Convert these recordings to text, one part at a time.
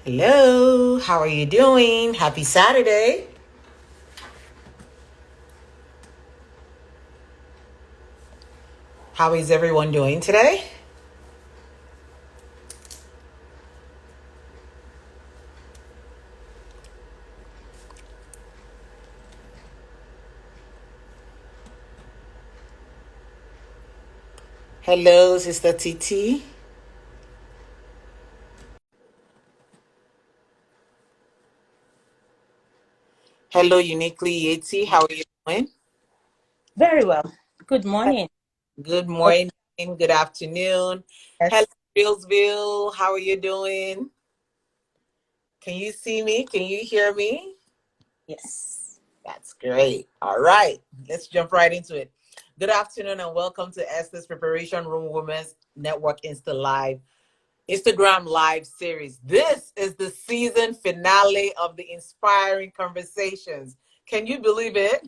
Hello, how are you doing? Happy Saturday. How is everyone doing today? Hello, Sister TT. Hello, Uniquely Yeti. How are you doing? Very well. Good morning. Good Oh, morning, good afternoon. Hello, yes. Billsville. How are you doing? Can you see me? Can you hear me? Yes. That's great. All right, let's jump right into it. Good afternoon and welcome to Esther's Preparation Room Women's Network Instagram Live series. This is the season finale of the Inspiring Conversations. Can you believe it?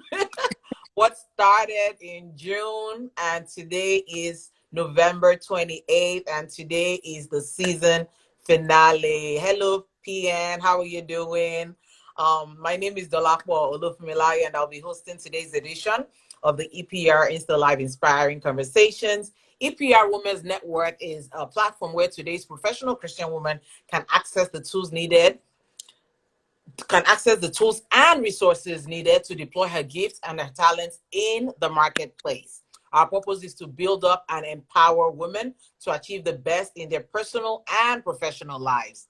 What started in June and today is November 28th, and today is the season finale. Hello, PN. How are you doing? My name is Dolakwa Olufumilai, and I'll be hosting today's edition of the EPR Insta Live Inspiring Conversations. EPR Women's Network is a platform where today's professional Christian women can access the tools needed can access the tools and resources needed to deploy her gifts and her talents in the marketplace. Our purpose is to build up and empower women to achieve the best in their personal and professional lives.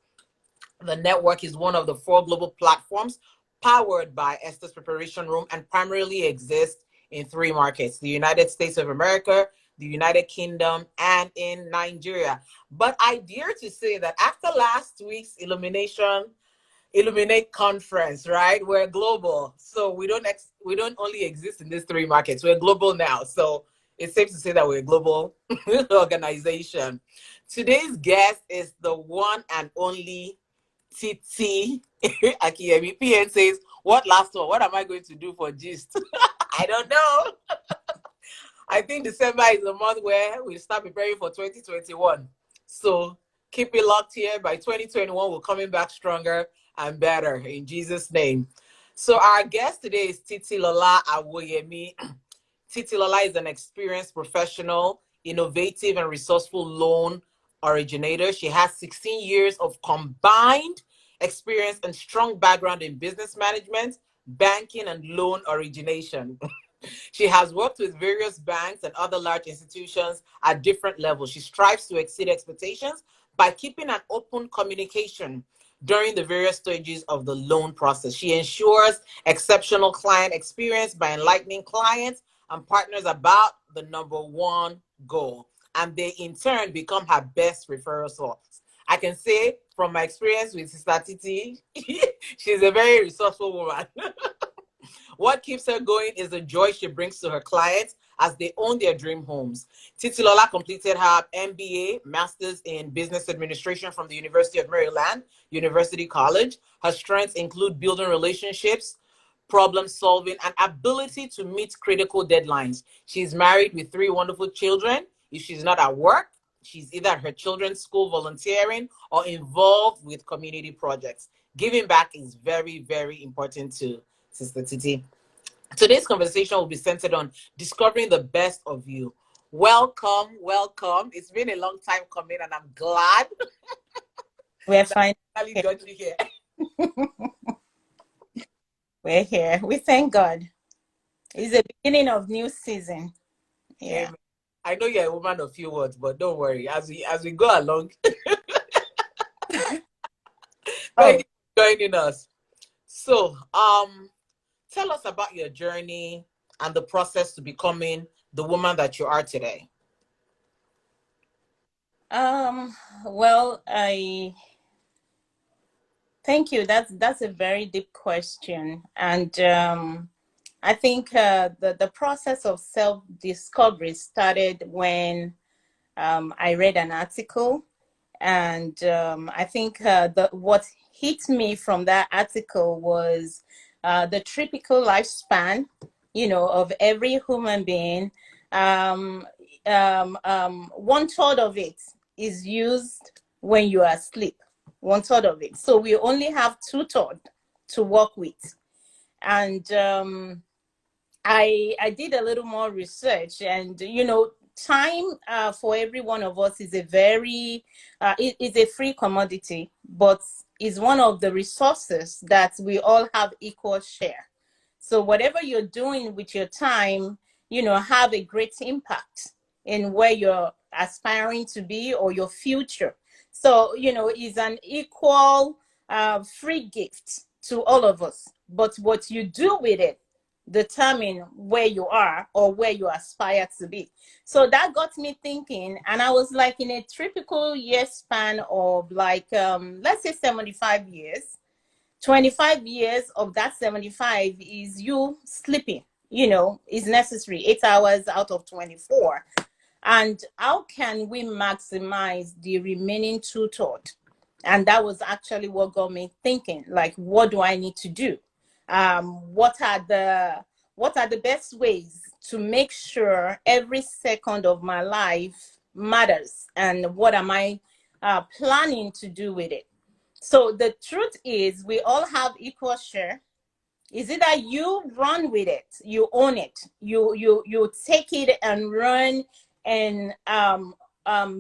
The network is one of the four global platforms powered by Esther's Preparation Room and primarily exists in three markets: the United States of America, the United Kingdom, and in Nigeria. But I dare to say that after last week's Illuminate conference, right? We're global, so we don't only exist in these three markets. We're global now, so it's safe to say that we're a global organization. Today's guest is the one and only Titi Akiyemi. PN says, "What last one? What am I going to do for gist?" I don't know. I think December is the month where we start preparing for 2021. So keep it locked here. By 2021, we're coming back stronger and better in Jesus' name. So our guest today is Titilola Awoyemi. Titilola is an experienced professional, innovative, and resourceful loan originator. She has 16 years of combined experience and strong background in business management, banking, and loan origination. She has worked with various banks and other large institutions at different levels. She strives to exceed expectations by keeping an open communication during the various stages of the loan process. She ensures exceptional client experience by enlightening clients and partners about the number one goal, and they in turn become her best referral source. I can say from my experience with Sister Titi, she's a very resourceful woman. What keeps her going is the joy she brings to her clients as they own their dream homes. Titilola completed her MBA, Master's in Business Administration from the University of Maryland, University College. Her strengths include building relationships, problem solving, and ability to meet critical deadlines. She's married with three wonderful children. If she's not at work, she's either at her children's school volunteering or involved with community projects. Giving back is very, very important to Sister Titi. Today's conversation will be centered on discovering the best of you. Welcome, welcome. It's been a long time coming, and I'm glad We're that fine. I finally got you here. We're here. We thank God. It's the beginning of new season. Yeah. Amen. I know you're a woman of few words, but don't worry. As we go along, thank Oh, you for joining us. So, tell us about your journey and the process to becoming the woman that you are today. um, well, I thank you. That's a very deep question. And I think the process of self-discovery started when I read an article. And I think the what hit me from that article was the typical lifespan, of every human being. Um, 1/3 of it is used when you are asleep. 1/3 of it. So we only have 2/3 to work with. And I did a little more research, and time for every one of us is a very is a free commodity, but is one of the resources that we all have equal share. So whatever you're doing with your time, have a great impact in where you're aspiring to be or your future. So is an equal free gift to all of us, but what you do with it determine where you are or where you aspire to be. So that got me thinking, and I was like, in a typical year span of like let's say 75 years, 25 years of that 75 is you sleeping, is necessary, 8 hours out of 24. And how can we maximize the remaining 2/3? And that was actually what got me thinking, like, what do I need to do? What are the best ways to make sure every second of my life matters, and what am I planning to do with it? So the truth is, we all have equal share. Is it that you run with it, you own it, you take it and run and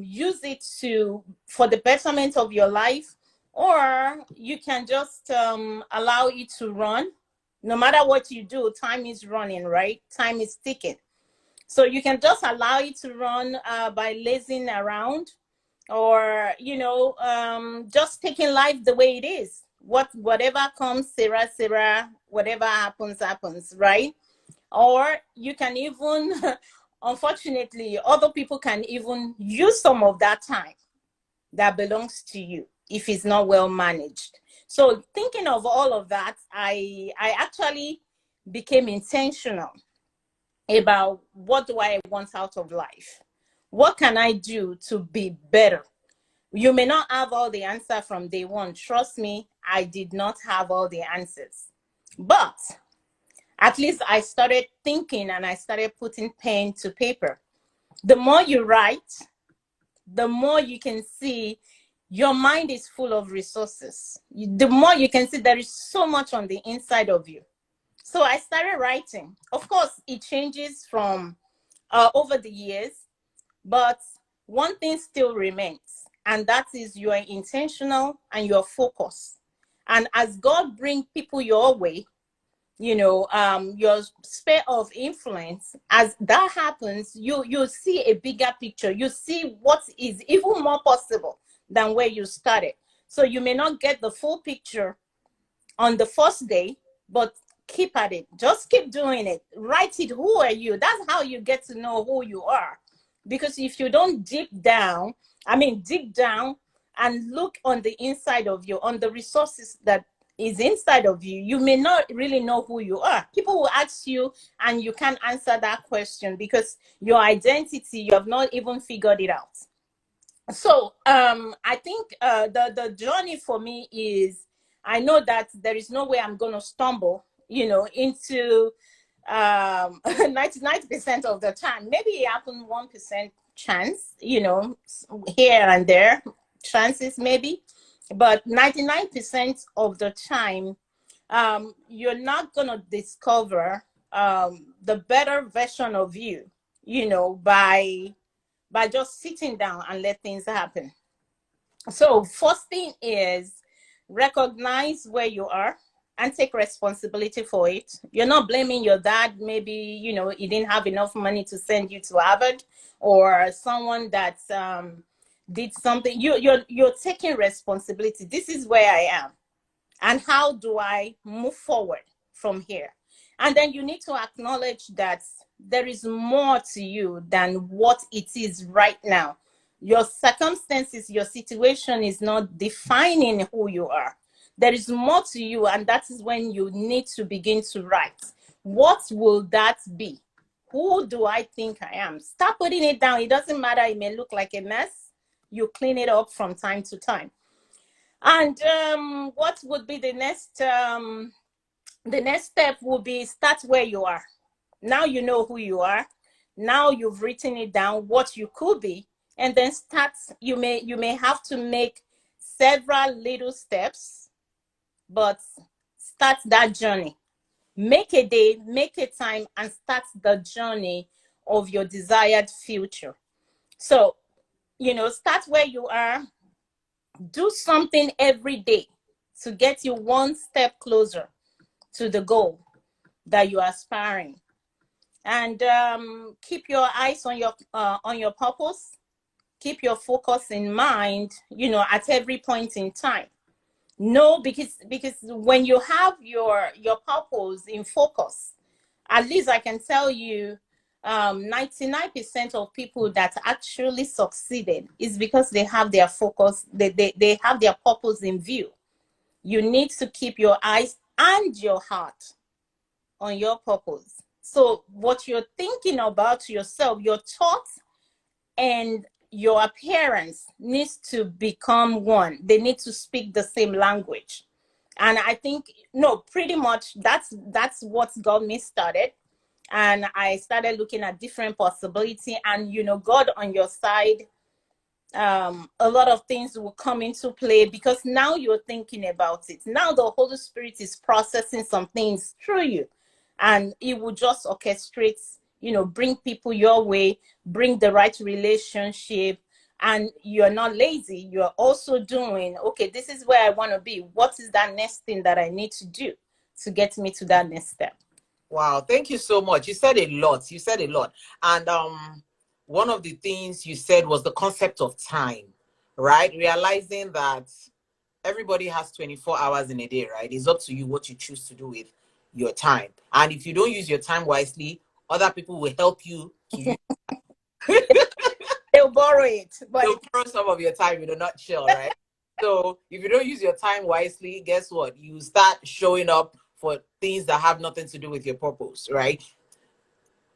use it for the betterment of your life, or you can just allow it to run. No matter what you do, time is running, right? Time is ticking. So you can just allow it to run by lazing around, or just taking life the way it is. Whatever comes, Sarah, whatever happens, right? Or you can even unfortunately, other people can even use some of that time that belongs to you if it's not well managed. So thinking of all of that, I actually became intentional about, what do I want out of life? What can I do to be better? You may not have all the answer from day one. Trust me, I did not have all the answers. But at least I started thinking, and I started putting pen to paper. The more you write, the more you can see your mind is full of resources. The more you can see there is so much on the inside of you. So I started writing. Of course, it changes from over the years, but one thing still remains, and that is you are intentional and you're focused. And as God bring people your way, your sphere of influence, as that happens, you see a bigger picture. You see what is even more possible than where you started. So you may not get the full picture on the first day, but keep at it. Just keep doing it. Write it. Who are you? That's how you get to know who you are. Because if you don't dig down and look on the inside of you, on the resources that is inside of you, you may not really know who you are. People will ask you and you can't answer that question because your identity, you have not even figured it out. So I think the journey for me is, I know that there is no way I'm going to stumble, into 99% of the time. Maybe it happened 1% chance, here and there, chances maybe, but 99% of the time, you're not going to discover the better version of you, by just sitting down and let things happen. So first thing is, recognize where you are and take responsibility for it. You're not blaming your dad. Maybe, he didn't have enough money to send you to Harvard, or someone that did something. You're taking responsibility. This is where I am, and how do I move forward from here? And then you need to acknowledge that there is more to you than what it is right now. Your circumstances, your situation is not defining who you are. There is more to you, and that is when you need to begin to write. What will that be? Who do I think I am? Start putting it down. It doesn't matter. It may look like a mess. You clean it up from time to time. And what would be the next step would be, start where you are. Now you know who you are. Now you've written it down, what you could be, and then start. You may have to make several little steps, but start that journey. Make a day, make a time, and start the journey of your desired future. So, start where you are, do something every day to get you one step closer to the goal that you're aspiring. And keep your eyes on your purpose. Keep your focus in mind, at every point in time. No, because when you have your purpose in focus, at least I can tell you, 99% of people that actually succeeded is because they have their focus, they have their purpose in view. You need to keep your eyes and your heart on your purpose. So what you're thinking about yourself, your thoughts and your appearance needs to become one. They need to speak the same language. And I think, no, pretty much that's what got me started. And I started looking at different possibility, and God on your side, a lot of things will come into play because now you're thinking about it. Now the Holy Spirit is processing some things through you, and it will just orchestrate, bring people your way, bring the right relationship. And you're not lazy. You're also doing, okay, this is where I want to be. What is that next thing that I need to do to get me to that next step? Wow, thank you so much. You said a lot. You said a lot. And one of the things you said was the concept of time, right? Realizing that everybody has 24 hours in a day, right? It's up to you what you choose to do with your time. And if you don't use your time wisely, other people will help you to use. They'll borrow it, but They'll borrow some of your time in a nutshell, right? So if you don't use your time wisely, guess what? You start showing up for things that have nothing to do with your purpose, right?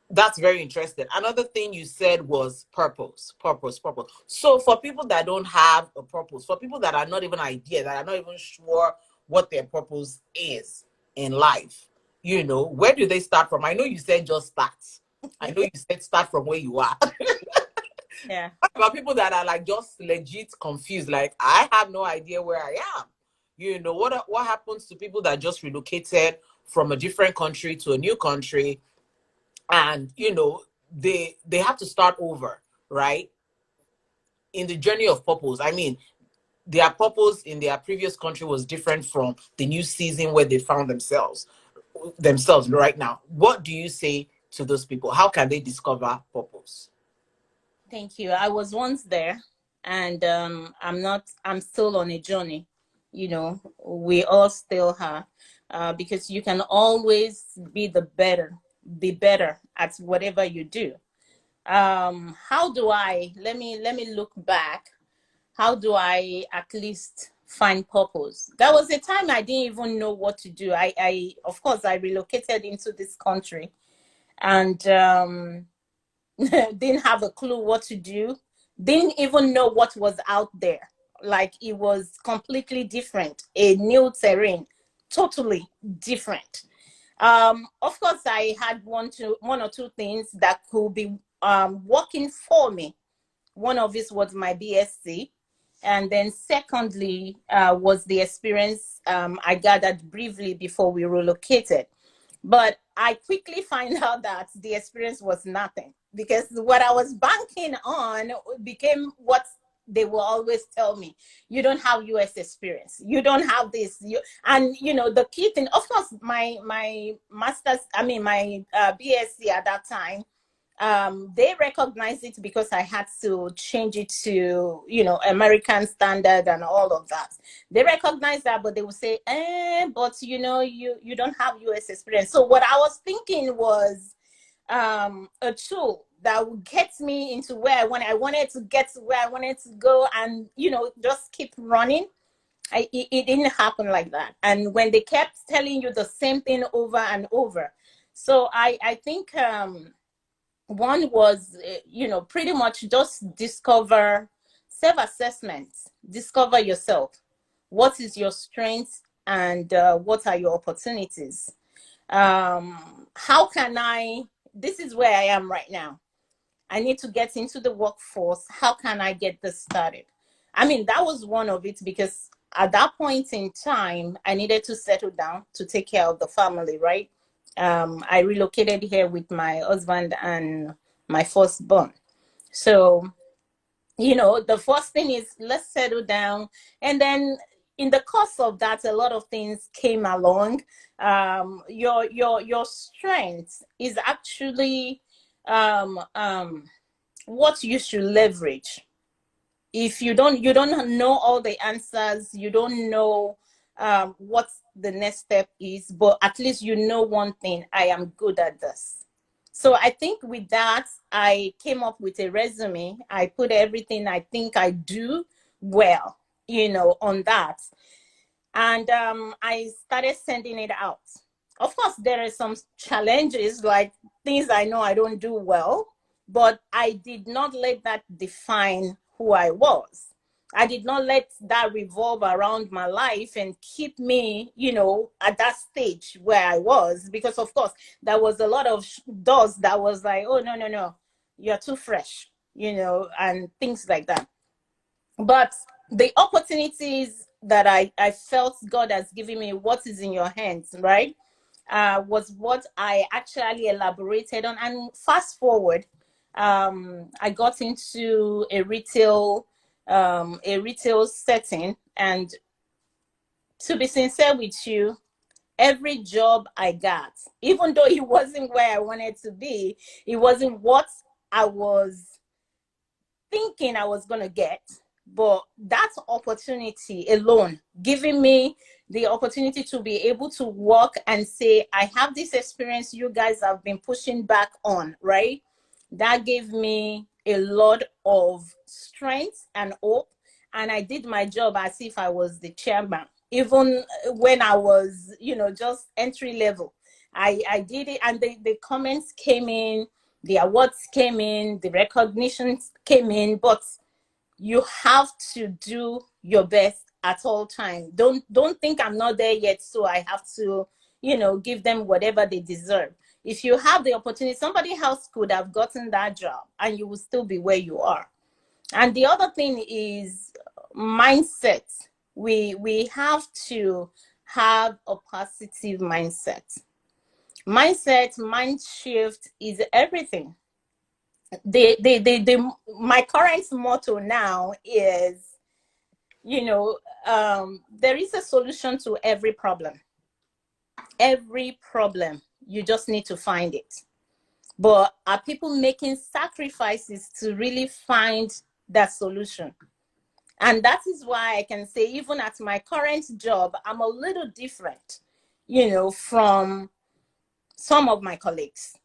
That's very interesting. Another thing you said was purpose, purpose, purpose. So for people that don't have a purpose, for people that are not even idea, that are not even sure what their purpose is in life, where do they start from? I know you said just start. I know you said start from where you are. yeah. About people that are like just legit confused, like I have no idea where I am. What happens to people that just relocated from a different country to a new country, and they have to start over, right? In the journey of purpose. I mean, their purpose in their previous country was different from the new season where they found themselves right now. What do you say to those people? How can they discover purpose? Thank you. I was once there, and I'm still on a journey. We all still are, because you can always be better at whatever you do. How do let me look back. How do I at least find purpose? There was a time I didn't even know what to do. I of course I relocated into this country, and didn't have a clue what to do, didn't even know what was out there. Like, it was completely different, a new terrain, totally different. Of course, I had one or two things that could be working for me. One of it was my BSc, and then secondly was the experience I gathered briefly before we relocated. But I quickly find out that the experience was nothing, because what I was banking on became what they will always tell me: you don't have US experience, you don't have this. And the key thing, of course, my master's, I mean my BSc at that time, they recognized it because I had to change it to American standard and all of that. They recognize that, but they would say, but you don't have US experience. So what I was thinking was a tool that would get me into where I wanted to get to where I wanted to go, and just keep running. It didn't happen like that. And when they kept telling you the same thing over and over, so I think one was pretty much just discover self-assessment, discover yourself. What is your strength, and what are your opportunities? How can I This is where I am right now. I need to get into the workforce. How can I get this started? I mean, that was one of it because at that point in time, I needed to settle down to take care of the family, right? I relocated here with my husband and my firstborn. So, the first thing is let's settle down. And then in the course of that, a lot of things came along. Your strength is actually what you should leverage. If you don't know all the answers, you don't know what the next step is, but at least you know one thing: I am good at this. So I think with that, I came up with a resume. I put everything I think I do well, on that. And I started sending it out. Of course, there are some challenges, like things I know I don't do well, but I did not let that define who I was. I did not let that revolve around my life and keep me, at that stage where I was, because of course there was a lot of doors that was like, oh, no, no, no, you're too fresh, and things like that. But the opportunities that I felt God has given me, what is in your hands, right? Was what I actually elaborated on. And fast forward, I got into a retail setting. And to be sincere with you, every job I got, even though it wasn't where I wanted to be, it wasn't what I was thinking I was going to get. But that opportunity alone, giving me the opportunity to be able to walk and say, I have this experience you guys have been pushing back on, right? That gave me a lot of strength and hope. And I did my job as if I was the chairman, even when I was, just entry level. I did it, and the comments came in, the awards came in, the recognitions came in, but you have to do your best at all time. Don't think I'm not there yet, so I have to, give them whatever they deserve. If you have the opportunity, somebody else could have gotten that job and you will still be where you are. And the other thing is mindset. We have to have a positive mindset. Mind shift is everything. My current motto now is, there is a solution to every problem. Every problem, you just need to find it. But are people making sacrifices to really find that solution? And that is why I can say, even at my current job, I'm a little different, from some of my colleagues,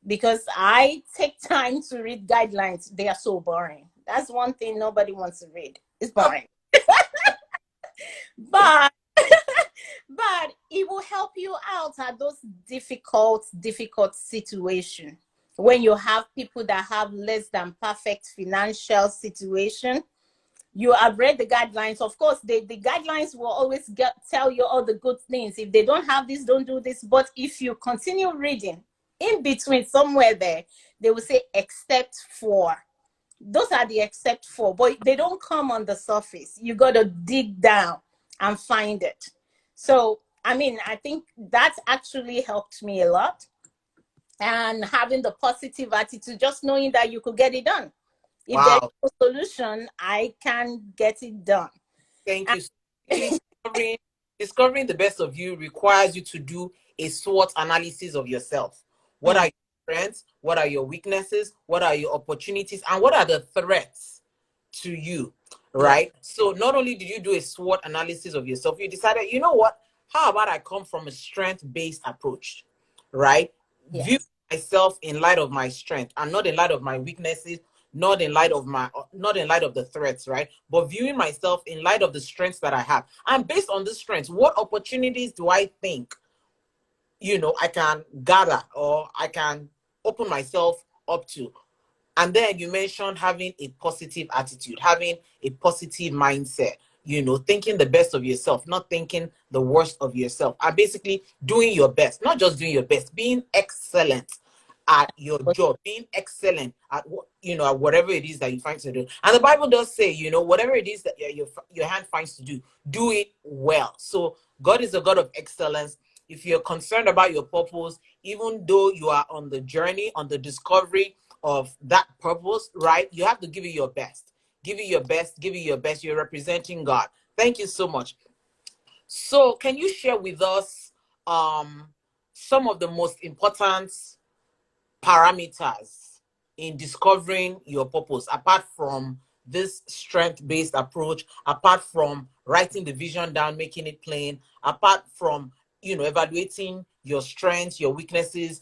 because I take time to read guidelines. They are so boring. That's one thing nobody wants to read. It's boring. But but it will help you out at those difficult situations. When you have people that have less than perfect financial situation, you have read the guidelines. Of course, the guidelines will always tell you all the good things. If they don't have this, don't do this. But if you continue reading, in between somewhere there, they will say except for. Those are the except for, but they don't come on the surface. You got to dig down and find it. So, I mean, I think that actually helped me a lot. And having the positive attitude, just knowing that you could get it done. If there Wow. is no solution, I can get it done. Thank you. Discovering the best of you requires you to do a SWOT analysis of yourself. What Mm, are your strengths? What are your weaknesses? What are your opportunities? And what are the threats to you? yeah, Right? So not only did you do a SWOT analysis of yourself, you decided, you know what? How about I come from a strength-based approach? Right? View yes. myself in light of my strength and not in light of my weaknesses, not in light of the threats, right? But viewing myself in light of the strengths that I have. And based on the strengths, what opportunities do I think, I can gather or I can open myself up to? And then you mentioned having a positive attitude, having a positive mindset, thinking the best of yourself, not thinking the worst of yourself, and basically doing your best, not just doing your best, being excellent at your job, being excellent at at whatever it is that you find to do. And the Bible does say, whatever it is that your hand finds to do it well. So God is a God of excellence. If you're concerned about your purpose, even though you are on the journey, on the discovery of that purpose, right? You have to give it your best. Give it your best. Give it your best. You're representing God. Thank you so much. So, can you share with us some of the most important parameters in discovering your purpose, apart from this strength-based approach, apart from writing the vision down, making it plain, apart from evaluating your strengths, your weaknesses,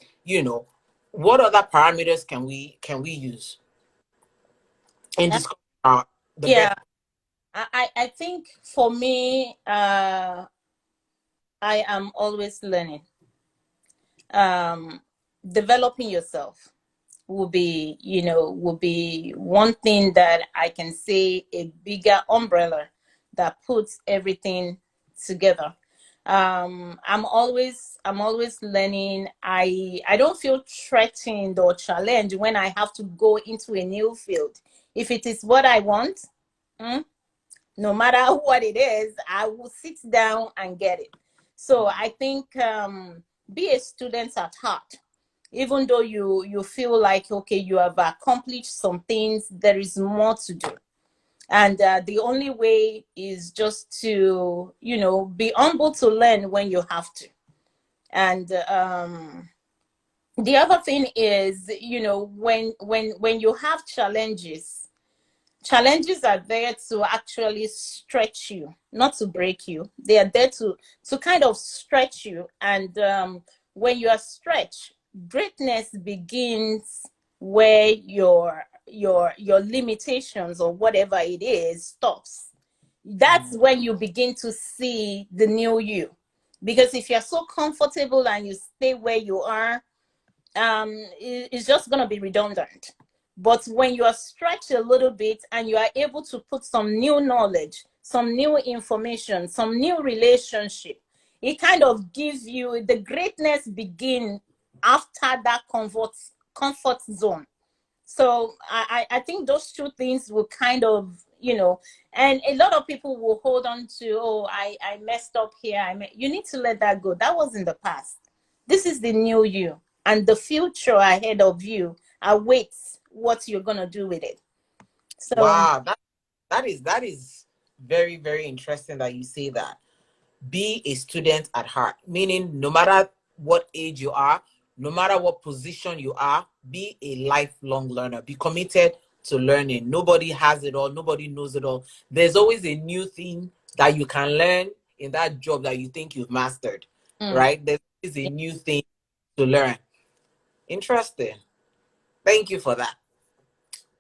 what other parameters can we use in Uh, discovering the yeah, best? I think for me, I am always learning. Developing yourself will be one thing that I can say, a bigger umbrella that puts everything together. I'm always learning. I don't feel threatened or challenged when I have to go into a new field. If it is what I want, mm, no matter what it is, I will sit down and get it. So I think, be a student at heart. Even though you feel like, okay, you have accomplished some things, there is more to do. And the only way is just to be humble to learn when you have to. And the other thing is, when you have challenges are there to actually stretch you, not to break you. They are there to kind of stretch you. And when you are stretched, greatness begins where your limitations or whatever it is stops. That's when you begin to see the new you. Because if you're so comfortable and you stay where you are, it's just going to be redundant. But when you are stretched a little bit and you are able to put some new knowledge, some new information, some new relationship, it kind of gives you the greatness begin after that comfort zone. So I think those two things will kind of, and a lot of people will hold on to, oh, I messed up here. You need to let that go. That was in the past. This is the new you, and the future ahead of you awaits what you're gonna do with it. So Wow, that is very, very interesting that you say that. Be a student at heart, meaning no matter what age you are, no matter what position you are, be a lifelong learner. Be committed to learning. Nobody has it all, nobody knows it all. There's always a new thing that you can learn in that job that you think you've mastered, mm, right? There's always a new thing to learn. Interesting. Thank you for that.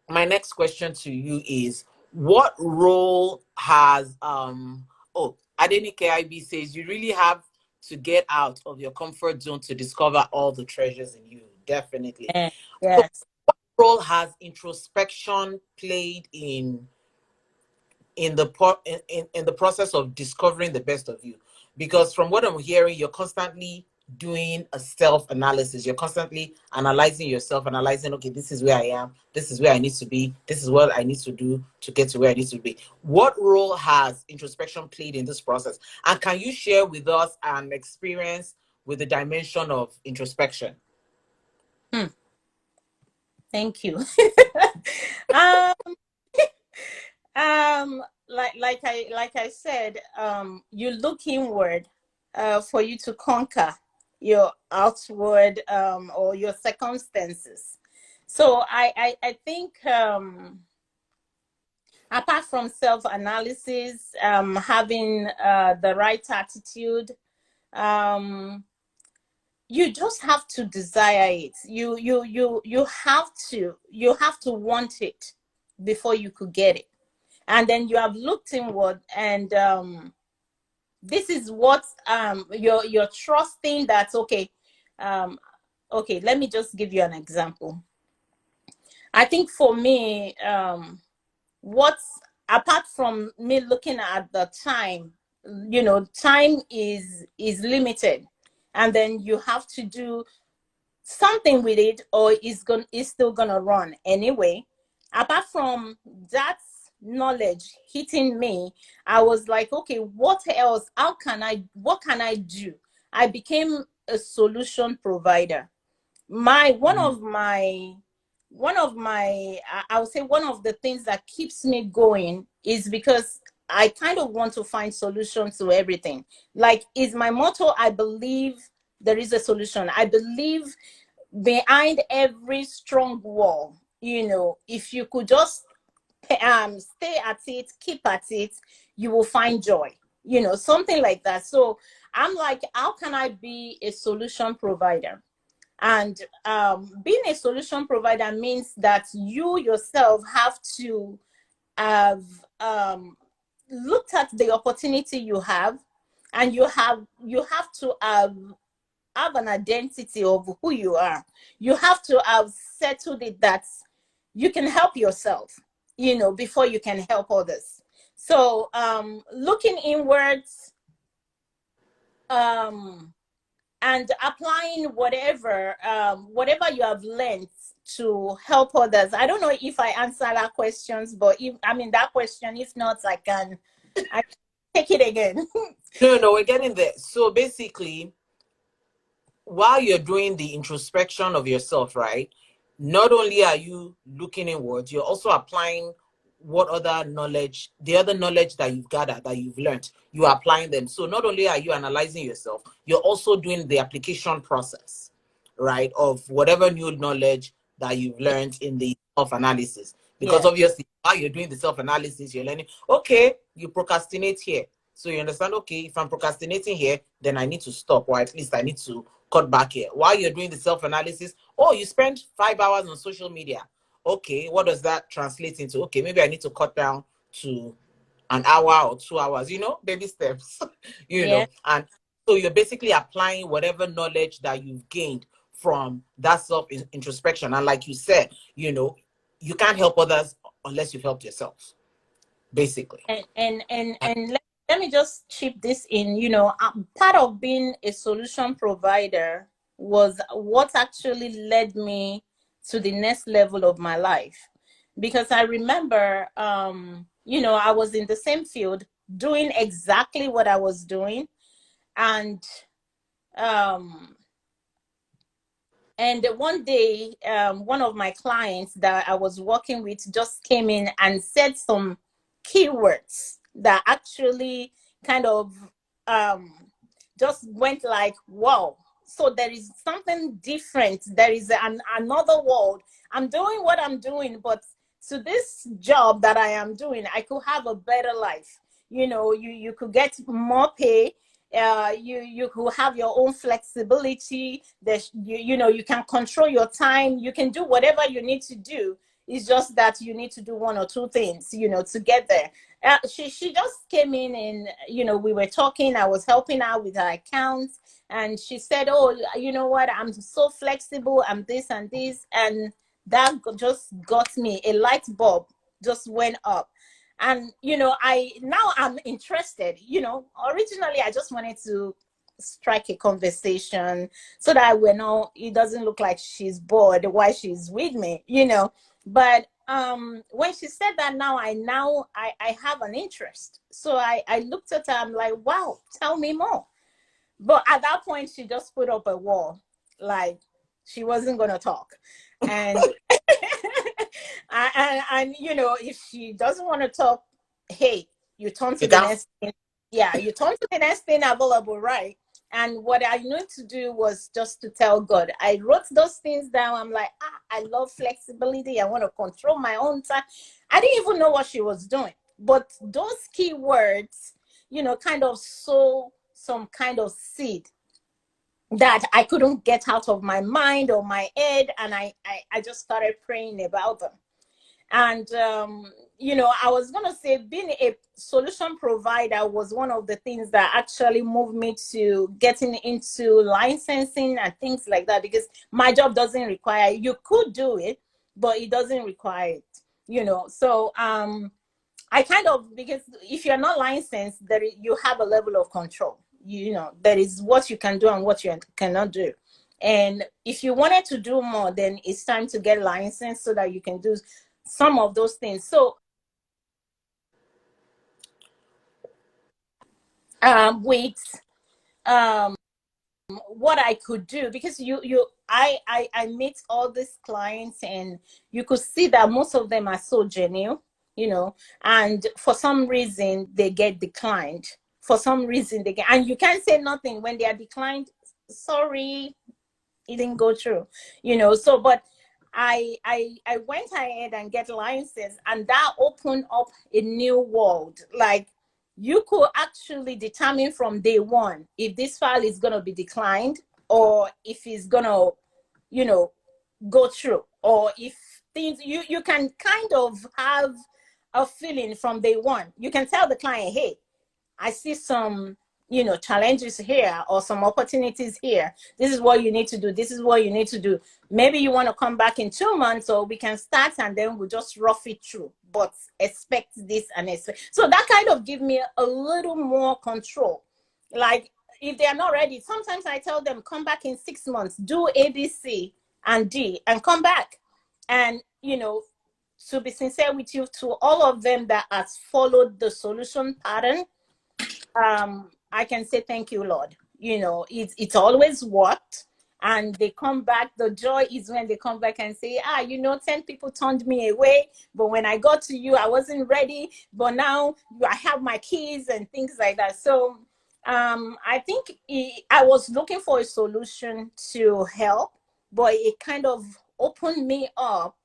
My next question to you is, what role has Adenike IB says you really have to get out of your comfort zone to discover all the treasures in you. Definitely. eh, So yes. what role has introspection played in the process of discovering the best of you? Because from what I'm hearing, you're constantly doing a self-analysis. You're constantly analyzing yourself, analyzing, okay, this is where I am, this is where I need to be, this is what I need to do to get to where I need to be. What role has introspection played in this process? And can you share with us an experience with the dimension of introspection? Hmm, thank you. um, like I said, you look inward for you to conquer your outward or your circumstances. So I think, apart from self-analysis, having the right attitude, um, you just have to desire it. You have to want it before you could get it. And then you have looked inward, and this is what you're trusting that, okay. um okay, let me just give you an example. I think for me, what's apart from me looking at the time, time is limited, and then you have to do something with it, or is still gonna run anyway. Apart from that knowledge hitting me, I was like, okay, what else? What can I do? I became a solution provider. My one of my I would say one of the things that keeps me going is because I kind of want to find solutions to everything. Like, is my motto, I believe there is a solution. I believe behind every strong wall, if you could just stay at it, keep at it, you will find joy, something like that. So I'm like, how can I be a solution provider? And being a solution provider means that you yourself have to have looked at the opportunity you have, and you have to have an identity of who you are. You have to have settled it that you can help yourself, before you can help others. So looking inwards, um, and applying whatever you have learned to help others. I don't know if I answer that questions, but that question. If not, I can take it again. No, no, we're getting there. So basically, while you're doing the introspection of yourself, right? Not only are you looking inwards, you're also applying the other knowledge that you've gathered, that you've learned, you are applying them. So not only are you analyzing yourself, you're also doing the application process, right? Of whatever new knowledge that you've learned in the self-analysis. Because Yeah. obviously, while you're doing the self-analysis, you're learning, okay, you procrastinate here. So you understand, okay, if I'm procrastinating here, then I need to stop, or at least I need to cut back here. While you're doing the self-analysis, oh, you spend 5 hours on social media. Okay, what does that translate into? Okay, maybe I need to cut down to an hour or 2 hours, baby steps, Yeah. And so you're basically applying whatever knowledge that you've gained from that self introspection. And like you said, you can't help others unless you've helped yourself, basically. And let me just chip this in. Part of being a solution provider was what actually led me to the next level of my life, because I remember, I was in the same field doing exactly what I was doing, and um and one day, one of my clients that I was working with just came in and said some keywords that actually kind of um, just went like, wow. So there is something different. There is another world. I'm doing what I'm doing, but to this job that I am doing, I could have a better life. You could get more pay. You could have your own flexibility. You can control your time. You can do whatever you need to do. It's just that you need to do one or two things, to get there. She just came in, and we were talking. I was helping her with her accounts, and she said, "Oh, you know what? I'm so flexible. I'm this and this," and that just got me. A light bulb just went up. And I'm interested. Originally I just wanted to strike a conversation so that it doesn't look like she's bored while she's with me. But when she said that, I have an interest. So I looked at her. I'm like, wow, tell me more. But at that point she just put up a wall, like she wasn't gonna talk. And and if she doesn't want to talk, hey, you turn to You the can't. next thing. Yeah, you turn to the next thing available, right? And what I knew to do was just to tell God. I wrote those things down. I'm like, I love flexibility. I want to control my own time. I didn't even know what she was doing, but those key words, kind of sow some kind of seed that I couldn't get out of my mind or my head, and I just started praying about them. And I was gonna say, being a solution provider was one of the things that actually moved me to getting into licensing and things like that, because my job doesn't require, you could do it, but it doesn't require it. So I kind of, because if you're not licensed, you have a level of control. There is what you can do and what you cannot do. And if you wanted to do more, then it's time to get licensed so that you can do some of those things. So with what I could do, because I meet all these clients, and you could see that most of them are so genuine, and for some reason they get declined. For some reason they get, and you can't say nothing when they are declined. Sorry, it didn't go through, so but I went ahead and get licenses, and that opened up a new world. Like, you could actually determine from day one if this file is going to be declined, or if it's going to, go through, or if things, you can kind of have a feeling from day one. You can tell the client, hey, I see some, challenges here, or some opportunities here. This is what you need to do. This is what you need to do. Maybe you want to come back in 2 months, or we can start and then we'll just rough it through. But expect this and expect. So that kind of give me a little more control. Like, if they are not ready, sometimes I tell them, come back in 6 months, do A, B, C, and D, and come back. And, to be sincere with you, to all of them that has followed the solution pattern, I can say thank you, Lord. It's always worked. And they come back. The joy is when they come back and say, 10 people turned me away, but when I got to you, I wasn't ready. But now I have my keys and things like that. So I think I was looking for a solution to help, but it kind of opened me up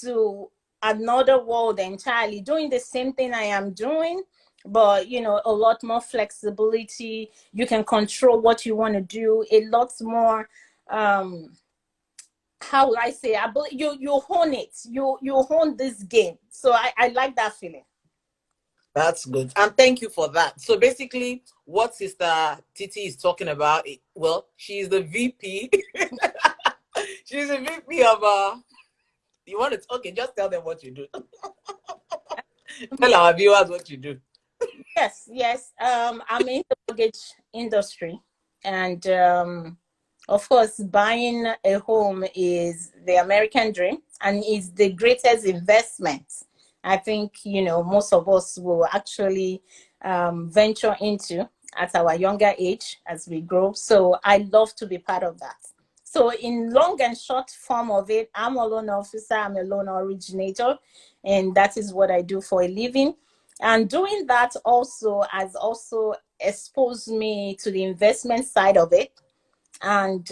to another world entirely, doing the same thing I am doing, but a lot more flexibility. You can control what you want to do, a lot more. How would I say, I believe you hone it, you hone this game. So I like that feeling. That's good. And thank you for that. So basically, what Sister Titi is talking about, well, she's the VP. She's a VP of you want to, okay, just tell them what you do. Tell our viewers what you do. Yes. I'm in the mortgage industry, and of course, buying a home is the American dream, and is the greatest investment. I think most of us will actually venture into at our younger age as we grow. So I love to be part of that. So in long and short form of it, I'm a loan officer, I'm a loan originator, and that is what I do for a living. And doing that also has also exposed me to the investment side of it, and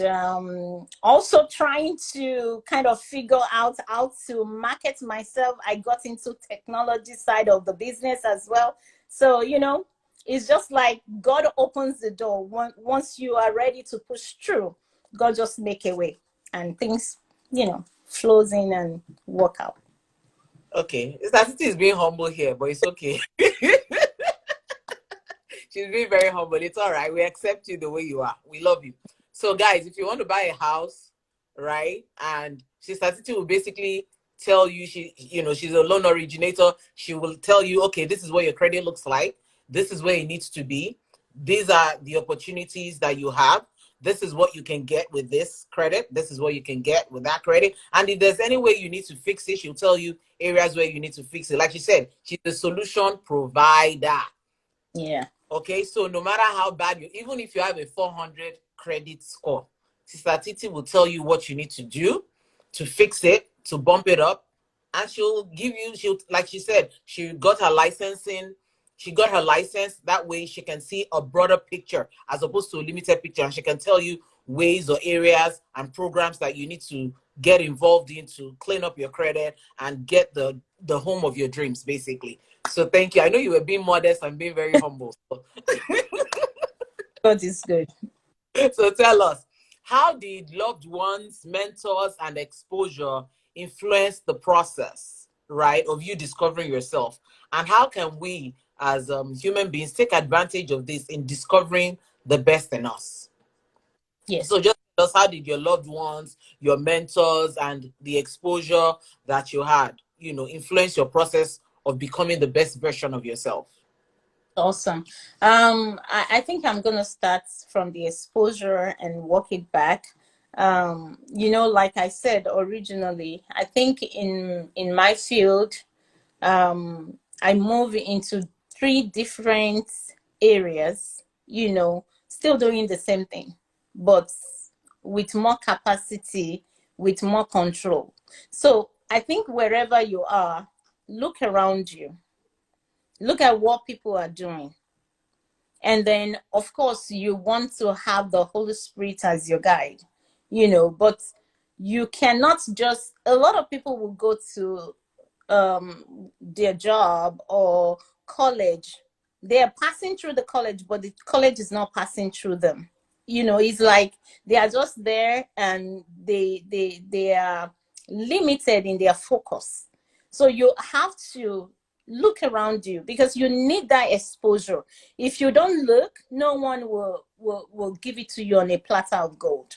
also trying to kind of figure out how to market myself. I got into technology side of the business as well. So it's just like God opens the door. Once you are ready to push through, God just make a way, and things flows in and work out. Okay. Statity is being humble here, but it's okay. She's being very humble. It's all right. We accept you the way you are. We love you. So, guys, if you want to buy a house, right, and Sister Titi will basically tell you, she's a loan originator. She will tell you, okay, this is what your credit looks like. This is where it needs to be. These are the opportunities that you have. This is what you can get with this credit. This is what you can get with that credit. And if there's any way you need to fix it, she'll tell you areas where you need to fix it. Like she said, she's the solution provider. Yeah. Okay, so no matter how bad even if you have a 400 credit score, Sister Titi will tell you what you need to do to fix it, to bump it up, and like she said, she got her licensing. She got her license. That way she can see a broader picture as opposed to a limited picture. And she can tell you ways or areas and programs that you need to get involved in to clean up your credit and get the home of your dreams, basically. So thank you. I know you were being modest and being very humble. So, God is good. so tell us, how did loved ones, mentors, and exposure influence the process, right, of you discovering yourself? And how can we, as human beings, take advantage of this in discovering the best in us? Yes. So just tell us, how did your loved ones, your mentors, and the exposure that you had, influence your process of becoming the best version of yourself? Awesome. I think I'm gonna start from the exposure and work it back. You know, like I said originally, I think in my field, I move into three different areas, you know, still doing the same thing, but with more capacity, with more control. So I think wherever you are, look around you, look at what people are doing. And then, of course, you want to have the Holy Spirit as your guide, you know, but you cannot just, a lot of people will go to their job or college. They are passing through the college, but the college is not passing through them. You know, it's like they are just there, and they are limited in their focus. So you have to look around you, because you need that exposure. If you don't look, no one will give it to you on a platter of gold.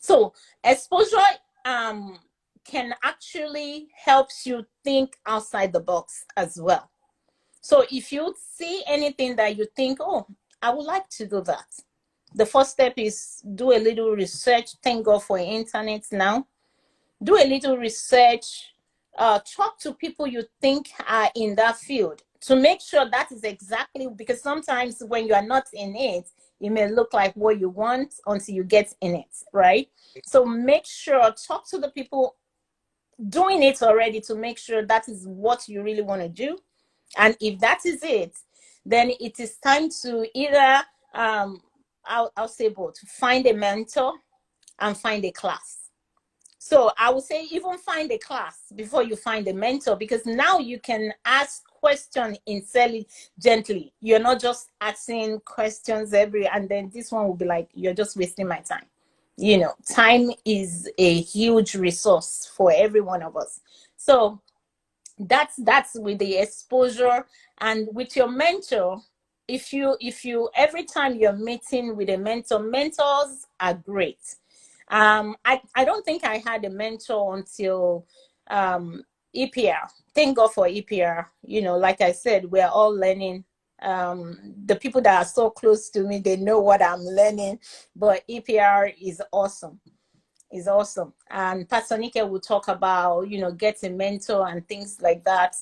So exposure um can actually helps you think outside the box as well. So if you see anything that you think, oh, I would like to do that, the first step is do a little research. Thank God for internet now. Do a little research, talk to people you think are in that field, to make sure that is exactly, because sometimes when you are not in it, it may look like what you want until you get in it, right? So make sure, talk to the people doing it already, to make sure that is what you really want to do. And if that is it, then it is time to either I'll say both, find a mentor and find a class. So I would say even find a class before you find a mentor, because now you can ask questions intelligently. You're not just asking questions and then this one will be like, you're just wasting my time. You know, time is a huge resource for every one of us. So that's with the exposure. And with your mentor, if you every time you're meeting with a mentor, mentors are great. I don't think I had a mentor until EPR. Thank God for EPR. You know, like I said, we're all learning. The people that are so close to me, they know what I'm learning. But EPR is awesome. Is awesome. And Pastor Nike will talk about, you know, get a mentor and things like that.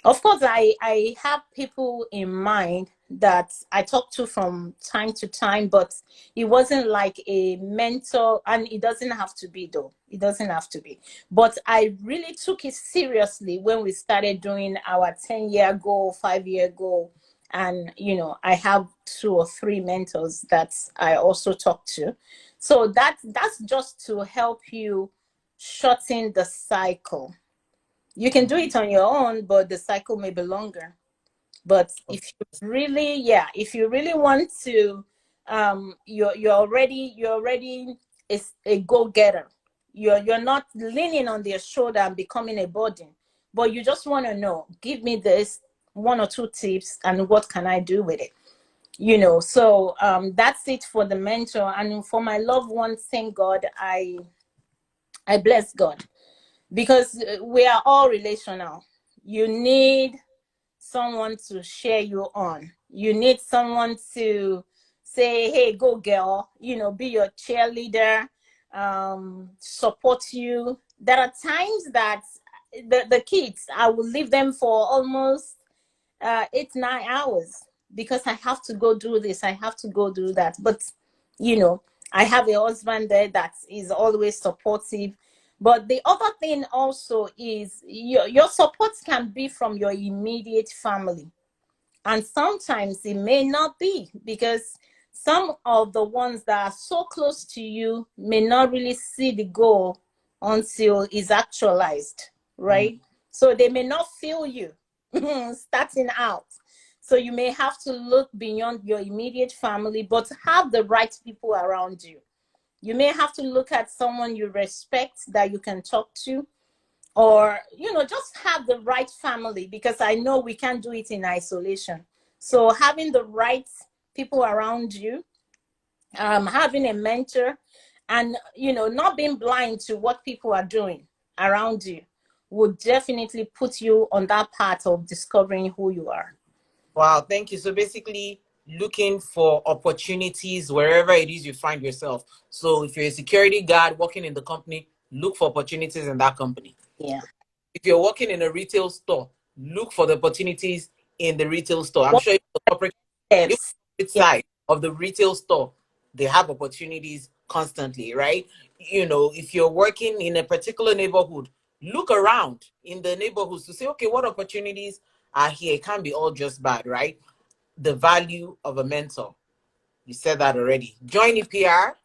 Of course, I have people in mind that I talk to from time to time, but it wasn't like a mentor, and it doesn't have to be though. It doesn't have to be. But I really took it seriously when we started doing our 10-year goal, 5-year goal. And, you know, I have 2 or 3 mentors that I also talk to. So that's just to help you shorten the cycle. You can do it on your own, but the cycle may be longer. But if you really, yeah, if you really want to, you're already a go-getter. You're not leaning on their shoulder and becoming a burden, but you just want to know, give me this 1 or 2 tips, and what can I do with it? You know, so that's it for the mentor. And for my loved ones, thank God, I bless God, because we are all relational. You need someone to share you on. You need someone to say, hey, go girl, you know, be your cheerleader, support you. There are times that the kids, I will leave them for almost 8-9 hours, because I have to go do this, I have to go do that. But you know, I have a husband there that is always supportive. But the other thing also is your support can be from your immediate family, and sometimes it may not be, because some of the ones that are so close to you may not really see the goal until it's actualized, Mm. right? So they may not feel you starting out. So you may have to look beyond your immediate family, but have the right people around you. You may have to look at someone you respect that you can talk to, or you know, just have the right family, because I know we can't do it in isolation. So having the right people around you, having a mentor, and you know, not being blind to what people are doing around you, would definitely put you on that path of discovering who you are. Wow, thank you. So basically, looking for opportunities wherever it is you find yourself. So if you're a security guard working in the company, look for opportunities in that company. Yeah. If you're working in a retail store, look for the opportunities in the retail store. I'm What sure the corporate, if steps? the Yeah. side of the retail store, they have opportunities constantly, right? If you're working in a particular neighborhood, look around in the neighborhoods to say, okay, what opportunities are here? It can't be all just bad, right? The value of a mentor. You said that already. Join EPR.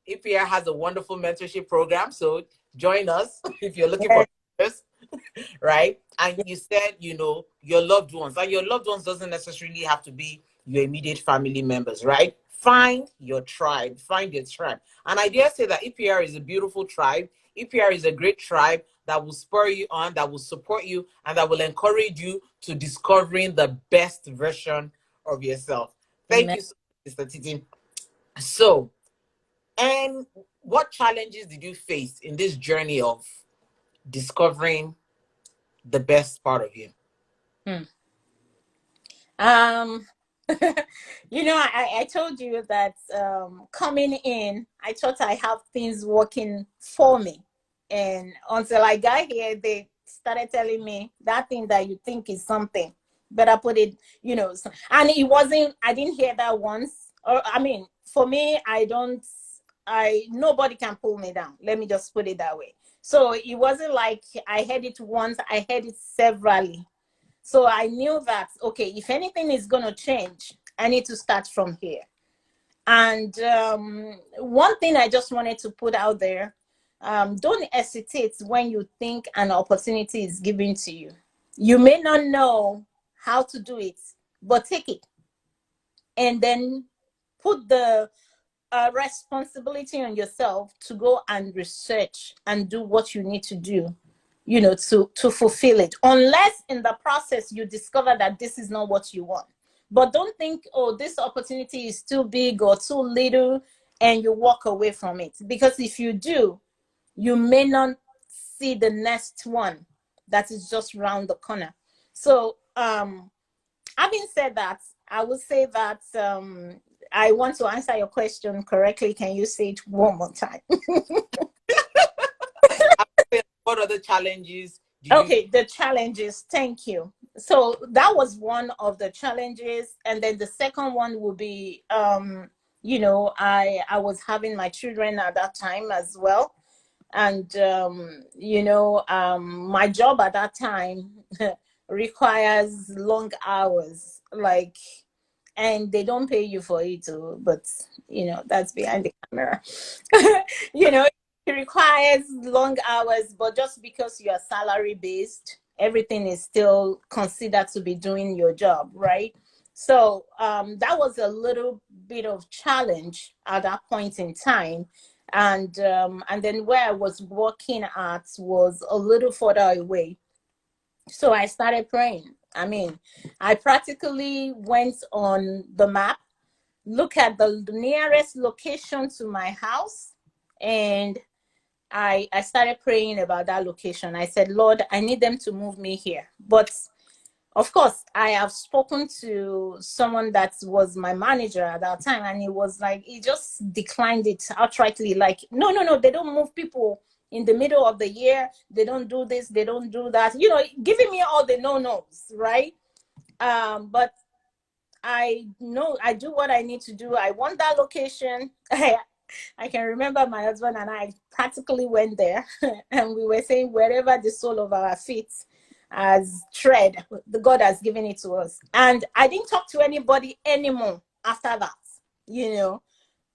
EPR has a wonderful mentorship program, so join us if you're looking for Yes. mentors, right? And you said, your loved ones. And your loved ones doesn't necessarily have to be your immediate family members, right? Find your tribe. Find your tribe. And I dare say that EPR is a beautiful tribe. EPR is a great tribe that will spur you on, that will support you, and that will encourage you to discovering the best version of yourself. Thank Amen. you so much, Mr. Titi. So, and what challenges did you face in this journey of discovering the best part of you? Hmm. Um, I told you that coming in, I thought I have things working for me. And until I got here, they started telling me that thing that you think is something, better put it, and it wasn't, I didn't hear that once. Or, I mean, for me, nobody can pull me down. Let me just put it that way. So it wasn't like I heard it once, I heard it severally. So I knew that, okay, if anything is going to change, I need to start from here. And one thing I just wanted to put out there, don't hesitate when you think an opportunity is given to you. You may not know how to do it, but take it and then put the responsibility on yourself to go and research and do what you need to do, to fulfill it, unless in the process you discover that this is not what you want. But don't think, oh, this opportunity is too big or too little, and you walk away from it, because if you do, you may not see the next one that is just round the corner. So having said that, I would say that I want to answer your question correctly. Can you say it one more time? What other challenges did you? Okay, the challenges. Thank you. So that was one of the challenges, and then the second one will be, I was having my children at that time as well, and my job at that time requires long hours, like, and they don't pay you for it too, but that's behind the camera. you know it requires long hours, but just because you are salary based, everything is still considered to be doing your job, right? So that was a little bit of challenge at that point in time. And then where I was working at was a little further away, so I started praying. I mean, I practically went on the map, look at the nearest location to my house, and I started praying about that location. I said, Lord, I need them to move me here. But of course, I have spoken to someone that was my manager at that time, and he was like, he just declined it outrightly. Like, no, no, no, they don't move people in the middle of the year. They don't do this, they don't do that. Giving me all the no-nos, right? But I know I do what I need to do. I want that location. I can remember my husband and I practically went there and we were saying, wherever the sole of our feet has tread, the God has given it to us. And I didn't talk to anybody anymore after that, you know.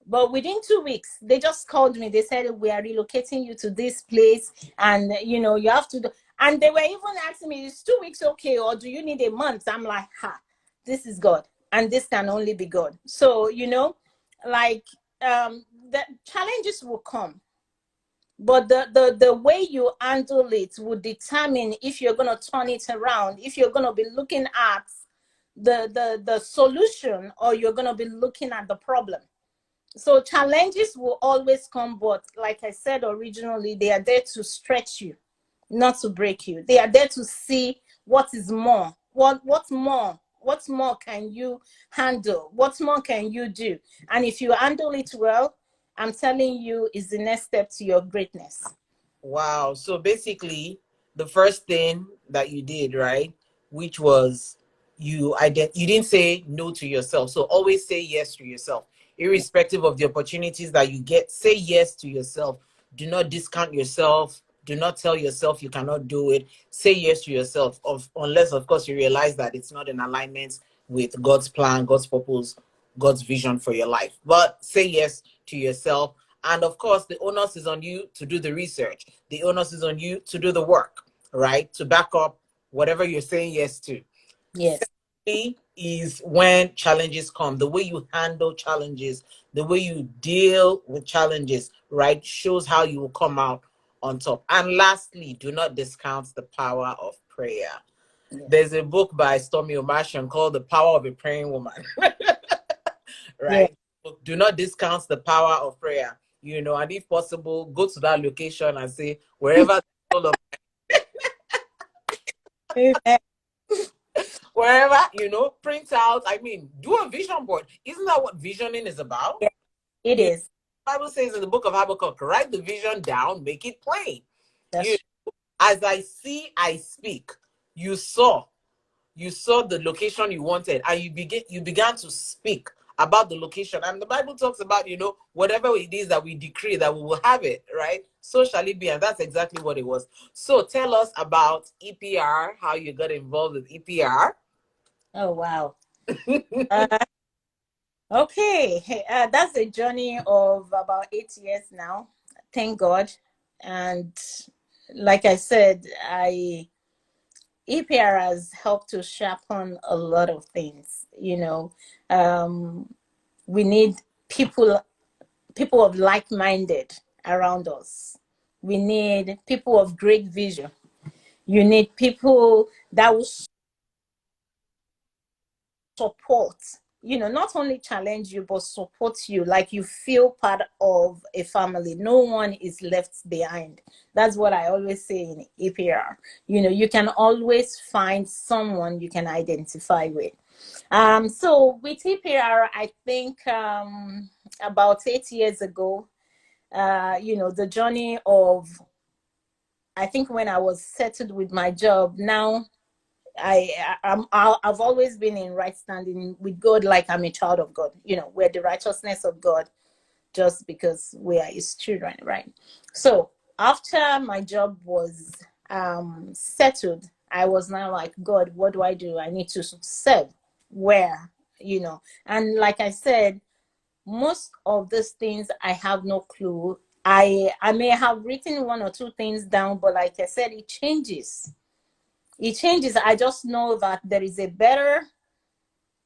But within 2 weeks, they just called me. They said, we are relocating you to this place, and you have to do. And they were even asking me, is 2 weeks okay, or do you need a month? I'm like, this is God, and this can only be God. So, like, the challenges will come, but the way you handle it will determine if you're going to turn it around, if you're going to be looking at the solution, or you're going to be looking at the problem. So challenges will always come, but like I said originally, they are there to stretch you, not to break you. They are there to see what is more, what more What more can you handle? What more can you do? And if you handle it well, I'm telling you, is the next step to your greatness. Wow. So basically, the first thing that you did, right, which was you didn't say no to yourself. So always say yes to yourself, irrespective of the opportunities that you get. Say yes to yourself. Do not discount yourself. Do not tell yourself you cannot do it. Say yes to yourself, unless, of course, you realize that it's not in alignment with God's plan, God's purpose, God's vision for your life. But say yes to yourself. And of course, the onus is on you to do the research. The onus is on you to do the work, right? To back up whatever you're saying yes to. Yes. Secondly, is when challenges come, the way you handle challenges, the way you deal with challenges, right, shows how you will come out on top. And lastly, do not discount the power of prayer. Yes. There's a book by Stormy Omartian called The Power of a Praying Woman. Yeah. Right? Do not discount the power of prayer. And if possible, go to that location and say, wherever Amen. wherever, print out. I mean, do a vision board. Isn't that what visioning is about? Yeah, it You know, is. the Bible says in the book of Habakkuk, write the vision down, make it plain. You, That's as I see, I speak. You saw the location you wanted, and you began to speak about the location. And the Bible talks about, whatever it is that we decree, that we will have it, right? So shall it be. And that's exactly what it was. So tell us about EPR, how you got involved with EPR. Oh, wow. Uh, okay. That's a journey of about 8 years now. Thank God. And like I said, EPR has helped to sharpen a lot of things. We need people people of like-minded around us. We need people of great vision. You need people that will support, not only challenge you, but support you, like you feel part of a family. No one is left behind. That's what I always say in APR. You can always find someone you can identify with. So with APR, I think about 8 years ago, the journey of, I think when I was settled with my job, now I've always been in right standing with God, like I'm a child of God. We're the righteousness of God just because we are His children, right? So after my job was settled, I was now like, God, what do? I need to serve. Where? And like I said, most of these things I have no clue. I may have written one or two things down, but like I said, it changes. I just know that there is a better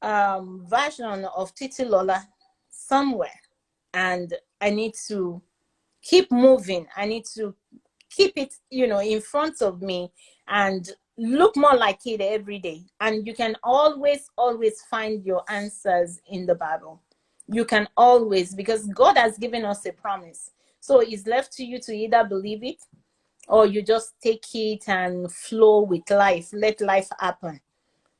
version of Titilola somewhere, and I need to keep moving. I need to keep it, in front of me and look more like it every day. And you can always find your answers in the Bible. You can always, because God has given us a promise. So it's left to you to either believe it, or you just take it and flow with life. Let life happen.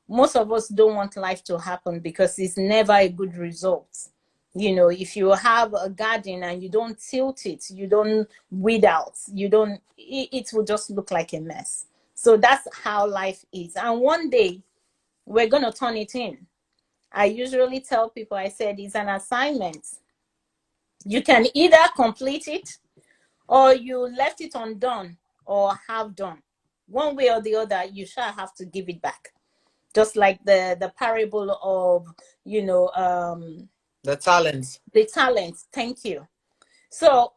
Most of us don't want life to happen because it's never a good result. If you have a garden and you don't tilt it, you don't weed out, it will just look like a mess. So that's how life is. And one day we're going to turn it in. I usually tell people, I said, it's an assignment. You can either complete it, or you left it undone or half done. One way or the other, you shall have to give it back. Just like the parable of, The talents. the talents. Thank you. So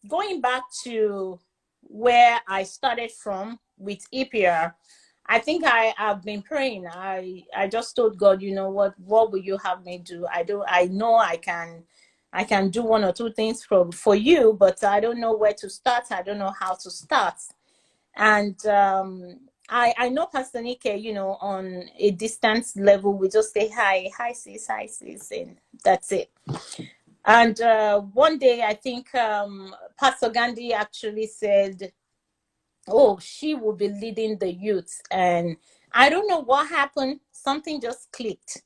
going back to where I started from with EPR, I think I have been praying. I just told God, what will you have me do? I know I can do one or two things for you, but I don't know where to start. I don't know how to start. And I know Pastor Nike, on a distance level, we just say hi sis, and that's it. And one day, I think Pastor Gandhi actually said, oh, she will be leading the youth, and I don't know what happened. Something just clicked.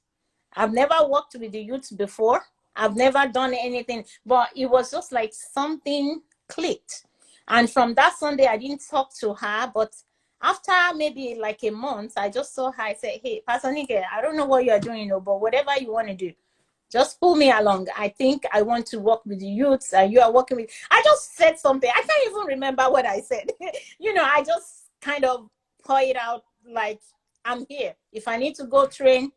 I've never worked with the youth before. I've never done anything, but it was just like something clicked. And from that Sunday, I didn't talk to her. But after maybe like a month, I just saw her. I said, "Hey, Pastor Nike, I don't know what you're doing, but whatever you want to do, just pull me along. I think I want to work with the youths, and you are working with." I just said something. I can't even remember what I said. I just kind of pour it out like, I'm here. If I need to go train,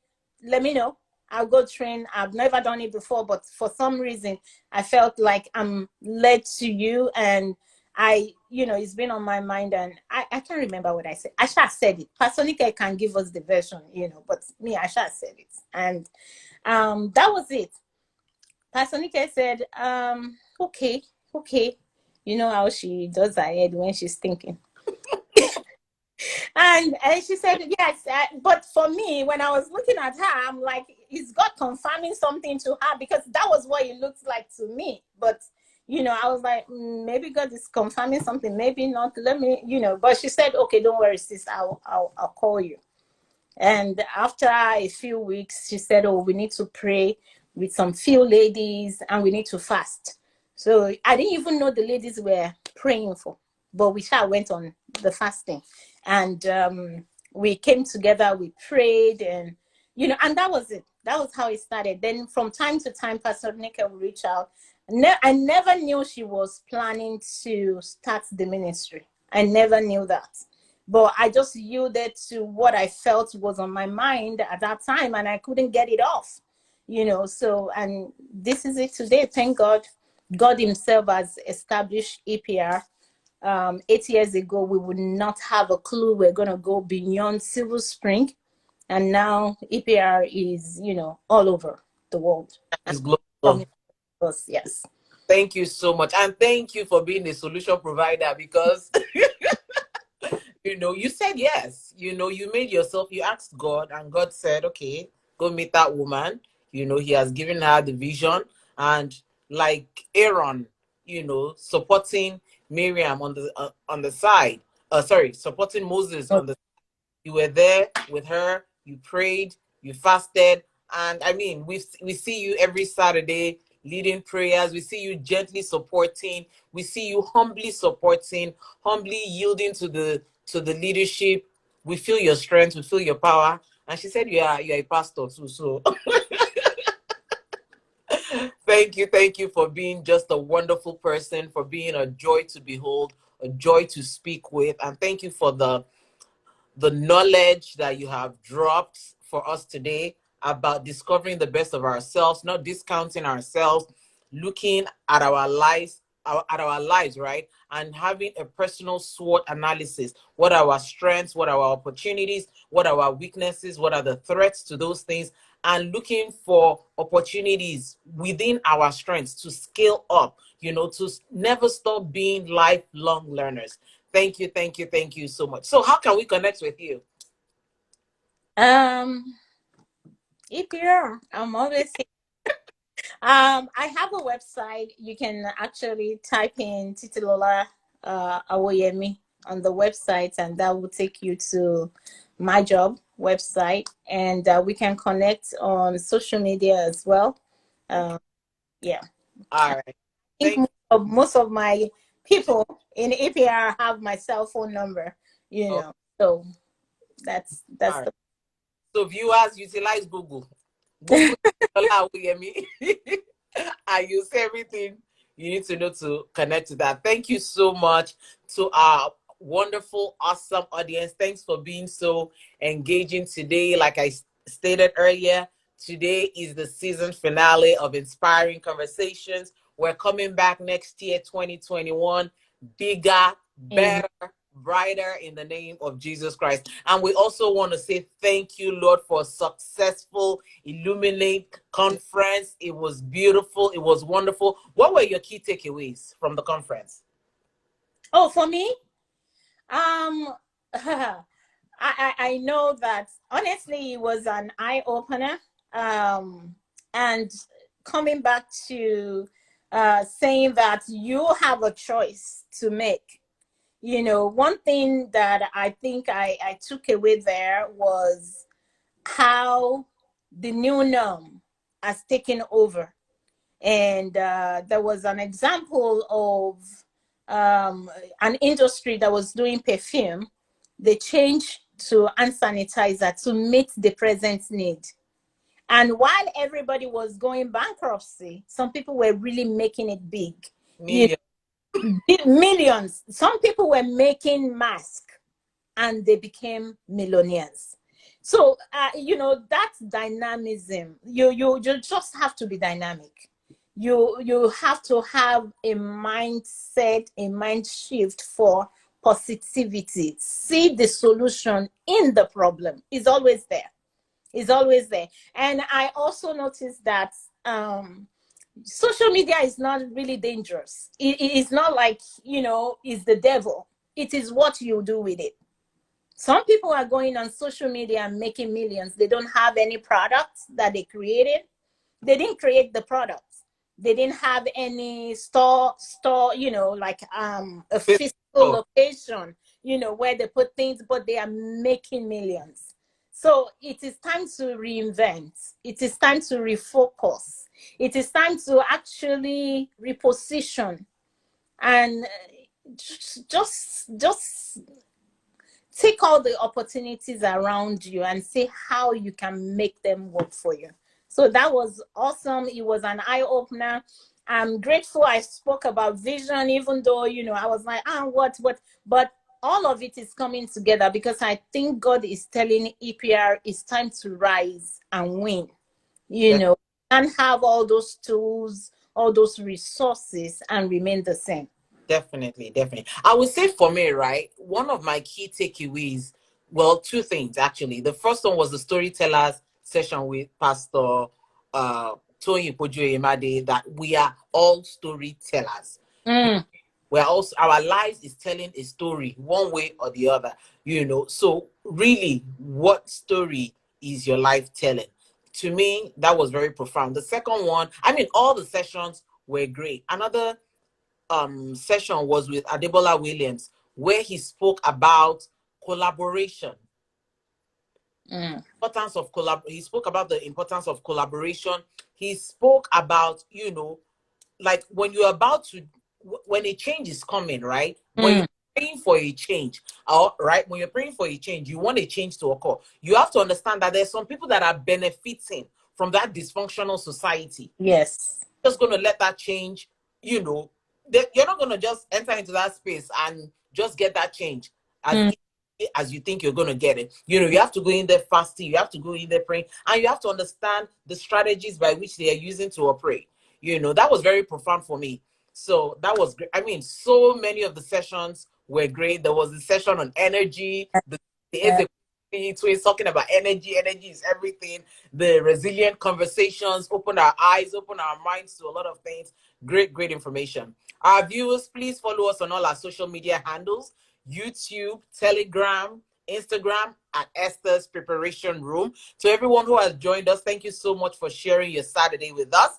let me know. I'll go train. I've never done it before, but for some reason, I felt like I'm led to you, and it's been on my mind, and I can't remember what I said. I should have said it. Pastor Nike can give us the version, but me, I should have said it. And that was it. Pastor Nike said, okay, okay. You know how she does her head when she's thinking. And she said, yes. But for me, when I was looking at her, I'm like, is God confirming something to her? Because that was what it looked like to me. But, I was like, maybe God is confirming something, maybe not. Let me, But she said, okay, don't worry, sis. I'll call you. And after a few weeks, she said, oh, we need to pray with some few ladies and we need to fast. So I didn't even know the ladies were praying for, but we went on the fasting. And we came together, we prayed, and, and that was it. That was how it started. Then from time to time, Pastor Nika would reach out. I never knew she was planning to start the ministry. I never knew that. But I just yielded to what I felt was on my mind at that time, and I couldn't get it off, So, and this is it today. Thank God. God Himself has established EPR. 8 years ago, we would not have a clue we're going to go beyond Silver Spring. And now EPR is, all over the world. And It's global. from us, yes. Thank you so much. And thank you for being a solution provider, because you said yes. You made yourself, you asked God, and God said, okay, go meet that woman. He has given her the vision. And like Aaron, supporting Miriam on the side. Sorry, supporting Moses on the You were there with her, you prayed, you fasted. And I mean, we see you every Saturday leading prayers. We see you gently supporting. We see you humbly supporting, humbly yielding to the leadership. We feel your strength, we feel your power. And she said you're a pastor too. So thank you for being just a wonderful person, for being a joy to behold, a joy to speak with. And thank you for the knowledge that you have dropped for us today about discovering the best of ourselves, not discounting ourselves, looking at our lives, right? And having a personal SWOT analysis. What are our strengths? What are our opportunities? What are our weaknesses? What are the threats to those things? And looking for opportunities within our strengths to scale up, to never stop being lifelong learners. Thank you so much. So how can we connect with you? EPR, I'm always I have a website. You can actually type in Titilola Awoyemi on the website, and that will take you to my job website. And we can connect on social media as well. Yeah. All right. I think Thank most of my people in APR have my cell phone number, you. So that's All right. the So viewers, utilize Google. Google Awoyemi, and you see everything you need to know to connect to that. Thank you so much to our wonderful, awesome audience. Thanks for being so engaging today. Like I stated earlier, today is the season finale of Inspiring Conversations. We're coming back next year, 2021, bigger, Amen. better, brighter, in the name of Jesus Christ. And we also want to say thank you, Lord, for a successful Illuminate conference. It was beautiful. It was wonderful. What were your key takeaways from the conference? Oh, for me, um, I know that honestly it was an eye opener. And coming back to saying that you have a choice to make. You know, one thing that I think I took away there was how the new norm has taken over. And there was an example of an industry that was doing perfume. They changed to hand sanitizer to meet the present need. And while everybody was going bankruptcy, some people were really making it big. You Million. know, millions. Some people were making masks and they became millionaires. So you know, that dynamism, you just have to be dynamic. You have to have a mindset, a mind shift for positivity. See the solution in the problem. It's always there. It's always there. And I also noticed that social media is not really dangerous. It's not like, you know, it's the devil. It is what you do with it. Some people are going on social media and making millions. They don't have any products that they created. They didn't create the products. They didn't have any store, you know, like a physical Oh, location, you know, where they put things, but they are making millions. So it is time to reinvent. It is time to refocus. It is time to actually reposition and just take all the opportunities around you and see how you can make them work for you. So that was awesome. It was an eye opener. I'm grateful I spoke about vision, even though, you know, I was like, what? But all of it is coming together because I think God is telling EPR it's time to rise and win. You de- know, and have all those tools, all those resources and remain the same. definitely, definitely. I would say for me, right, one of my key takeaways, well, two things actually. The first one was the storytellers session with Pastor Tony Pojuemade, that we are all storytellers. Mm, We're also, our lives is telling a story one way or the other, you know. So really, what story is your life telling? To me, that was very profound. The second one, I mean, all the sessions were great. Another session was with Adebola Williams, where he spoke about collaboration, mm, importance of he spoke about the importance of collaboration. He spoke about, you know, like when you're about to, when a change is coming, right? When you're mm. praying for a change, all right, when you're praying for a change, you want a change to occur. You have to understand that there's some people that are benefiting from that dysfunctional society. Yes. Just going to let that change, you know, you're not going to just enter into that space and just get that change as Mm. easy as you think you're going to get it. You know, you have to go in there fasting, you have to go in there praying, and you have to understand the strategies by which they are using to operate. You know, that was very profound for me. So that was great. I mean, so many of the sessions were great. There was a session on energy. Yeah. The twins talking about energy. Energy is everything. The resilient conversations open our eyes, open our minds to a lot of things. Great, great information. Our viewers, please follow us on all our social media handles: YouTube, Telegram, Instagram at Esther's Preparation Room. To everyone who has joined us, thank you so much for sharing your Saturday with us.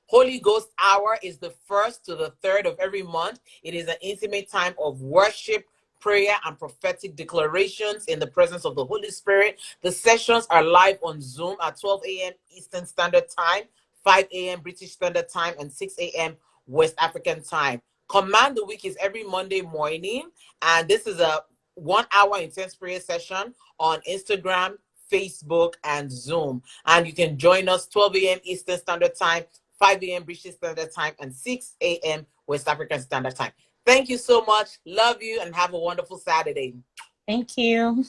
Holy Ghost Hour is the 1st to the 3rd of every month. It is an intimate time of worship, prayer, and prophetic declarations in the presence of the Holy Spirit. The sessions are live on Zoom at 12 a.m. Eastern Standard Time, 5 a.m. British Standard Time, and 6 a.m. West African Time. Command the Week is every Monday morning, and this is a 1 hour intense prayer session on Instagram, Facebook, and Zoom. And you can join us 12 a.m. Eastern Standard Time, 5 a.m. British Standard Time, and 6 a.m. West African Standard Time. Thank you so much. Love you and have a wonderful Saturday. Thank you.